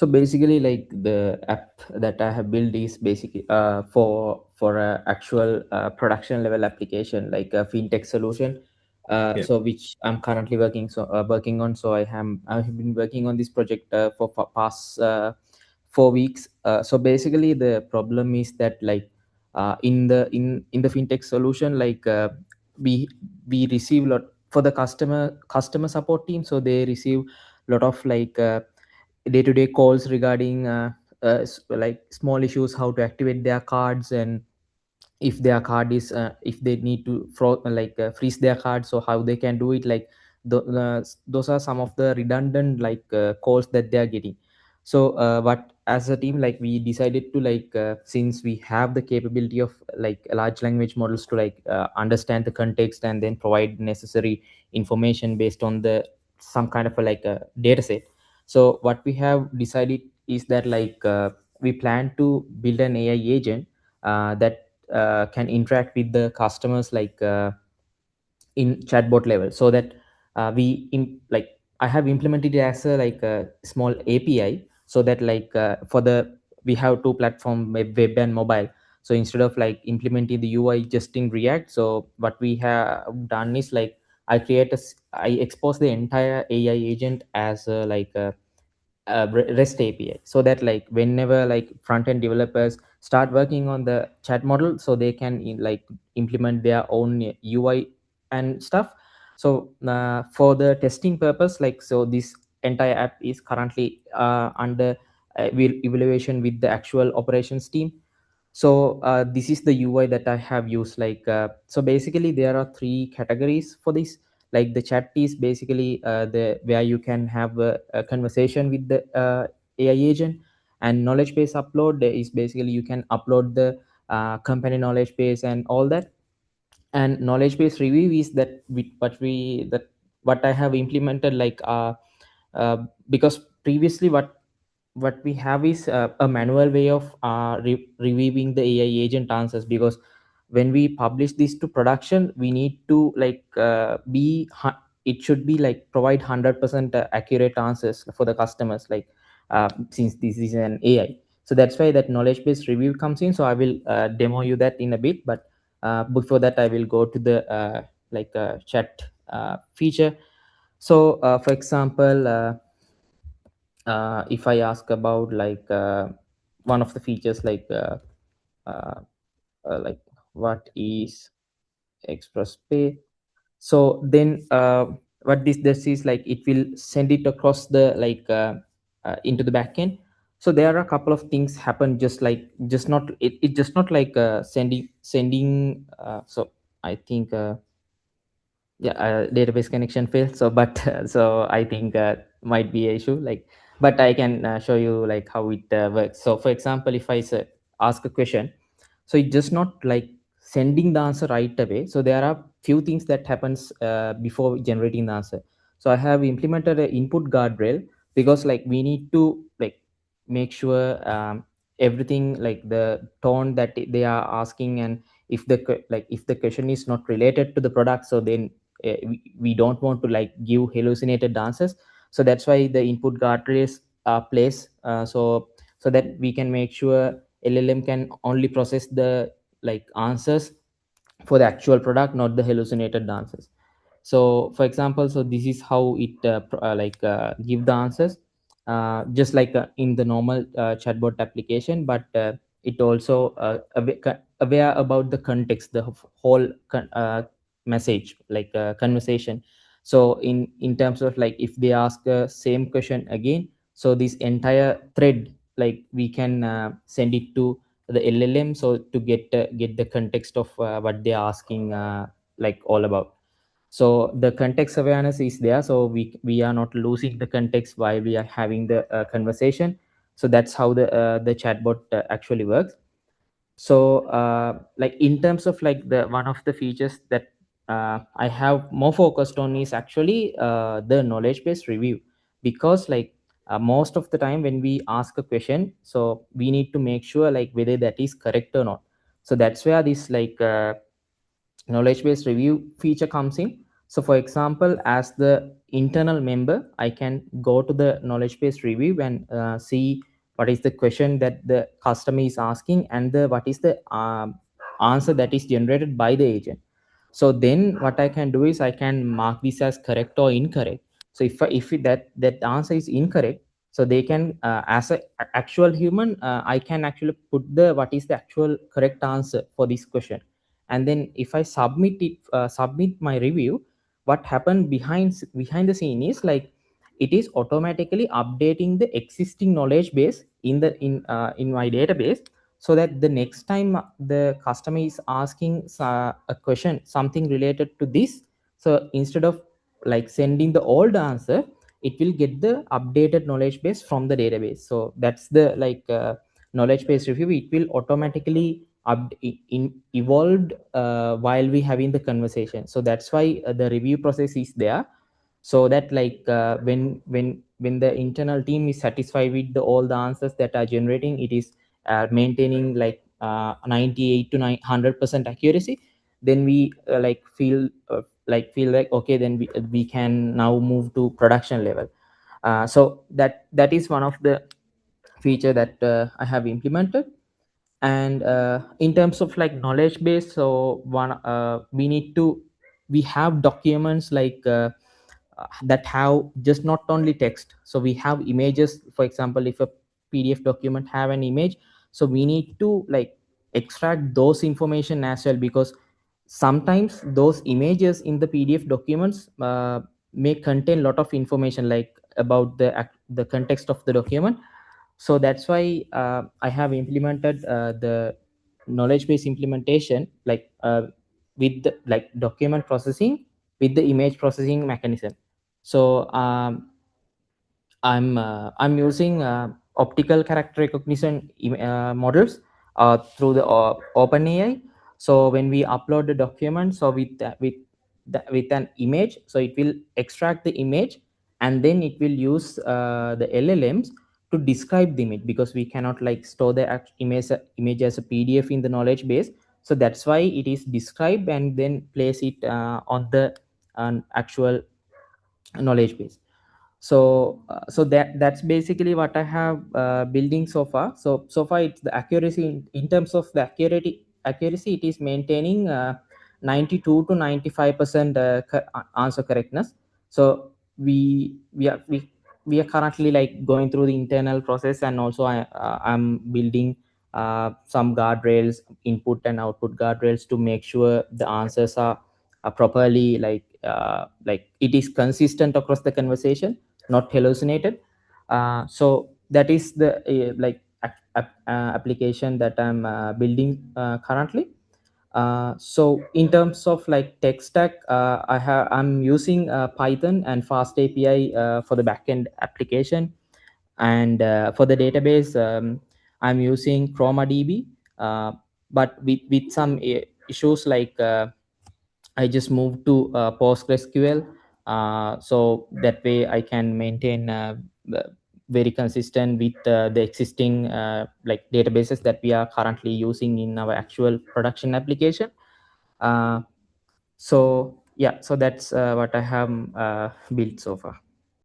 So basically, like the app that I have built is basically for a actual production level application, like a fintech solution. Yeah. So which I'm currently working on. So I have been working on this project for past 4 weeks. So basically, the problem is that like in the fintech solution, like we we receive lot for the customer support team. So they receive lot of like day-to-day calls regarding like small issues, how to activate their cards, and if their card is if they need to freeze their card, so how they can do it. Like those are some of the redundant like calls that they are getting. So what as a team, like we decided to like since we have the capability of like large language models to like understand the context and then provide necessary information based on the some kind of like a data set. So what we have decided is that like we plan to build an AI agent that can interact with the customers like in chatbot level, so that like I have implemented it as a like a small API, so that like for the we have two platform, web and mobile. So instead of like implementing the UI just in React, so what we have done is like I expose the entire AI agent as like a REST API, so that like whenever like front end developers start working on the chat model, so they can like implement their own UI and stuff. So for the testing purpose, like so this entire app is currently under evaluation with the actual operations team. So this is the UI that I have used. Like so basically there are three categories for this. Like the chat is basically the where you can have a conversation with the AI agent. And knowledge base upload is basically you can upload the company knowledge base and all that. And knowledge base review is that what I have implemented like uh, because previously what we have is a manual way of reviewing the AI agent answers, because when we publish this to production, we need to like it should be like provide 100% accurate answers for the customers, like since this is an AI. So that's why that knowledge based review comes in. So I will demo you that in a bit, but before that I will go to the chat feature. So for example, if I ask about like one of the features, uh, like what is express pay. So then what this is like, it will send it across the like into the backend. So there are a couple of things happen, just not it just not like sending so I think yeah, database connection failed. So but so I think might be a issue, like, but I can show you like how it works. So for example, if I say, ask a question, so it just not like sending the answer right away. So there are few things that happens before generating the answer. So I have implemented an input guardrail, because like we need to like make sure everything, like the tone that they are asking, and if like if the question is not related to the product, so then we don't want to like give hallucinated answers. So that's why the input guardrails are placed, so that we can make sure LLM can only process the like answers for the actual product, not the hallucinated answers. So for example, so this is how it give the answers, just like in the normal chatbot application, but it also aware about the context, the whole message, like conversation. So in terms of like if they ask the same question again, so this entire thread, like we can send it to the LLM, so to get the context of what they're asking like all about. So the context awareness is there, so we are not losing the context while we are having the conversation. So that's how the chatbot actually works. So like in terms of like the one of the features that I have more focused on is actually the knowledge based review, because like most of the time when we ask a question, so we need to make sure like whether that is correct or not. So that's where this like knowledge based review feature comes in. So for example, as the internal member, I can go to the knowledge base review and see what is the question that the customer is asking, and what is the answer that is generated by the agent. So then what I can do is I can mark this as correct or incorrect. So if that answer is incorrect, so they can as a actual human, I can actually put the what is the actual correct answer for this question. And then if I submit my review, what happened behind the scene is like it is automatically updating the existing knowledge base in my database, so that the next time the customer is asking a question something related to this, so instead of like sending the old answer, it will get the updated knowledge base from the database. So that's the knowledge base review. It will automatically evolved while we having the conversation. So that's why the review process is there, so that when the internal team is satisfied with all the answers that are generating, it is maintaining 98 to 100% accuracy, then we feel like okay, then we can now move to production level. So that is one of the feature that I have implemented. And in terms of like knowledge base, so one we have documents that have just not only text, so we have images. For example, if a PDF document have an image, so we need to like extract those information as well, because sometimes those images in the PDF documents may contain a lot of information like about the context of the document. So that's why I have implemented the knowledge base implementation with the, like document processing with the image processing mechanism. So I'm using optical character recognition models through the OpenAI. So when we upload the document, so with an image, so it will extract the image, and then it will use the LLMs to describe the image, because we cannot like store the image as a PDF in the knowledge base. So that's why it is described and then place it on the actual knowledge base. So that's basically what I have building so far. So far it's the accuracy in terms of the accuracy, it is maintaining 92 to 95% answer correctness. So we are currently like going through the internal process, and also I'm building some guardrails, input and output guardrails, to make sure the answers are properly like it is consistent across the conversation, not hallucinated. So that is the application that I'm building currently. So in terms of like tech stack, I'm using Python and Fast API for the backend application, and for the database, I'm using ChromaDB, uh, but with some issues like I just moved to PostgreSQL, so that way I can maintain very consistent with the existing like databases that we are currently using in our actual production application. Uh, so yeah, so that's what I have built so far.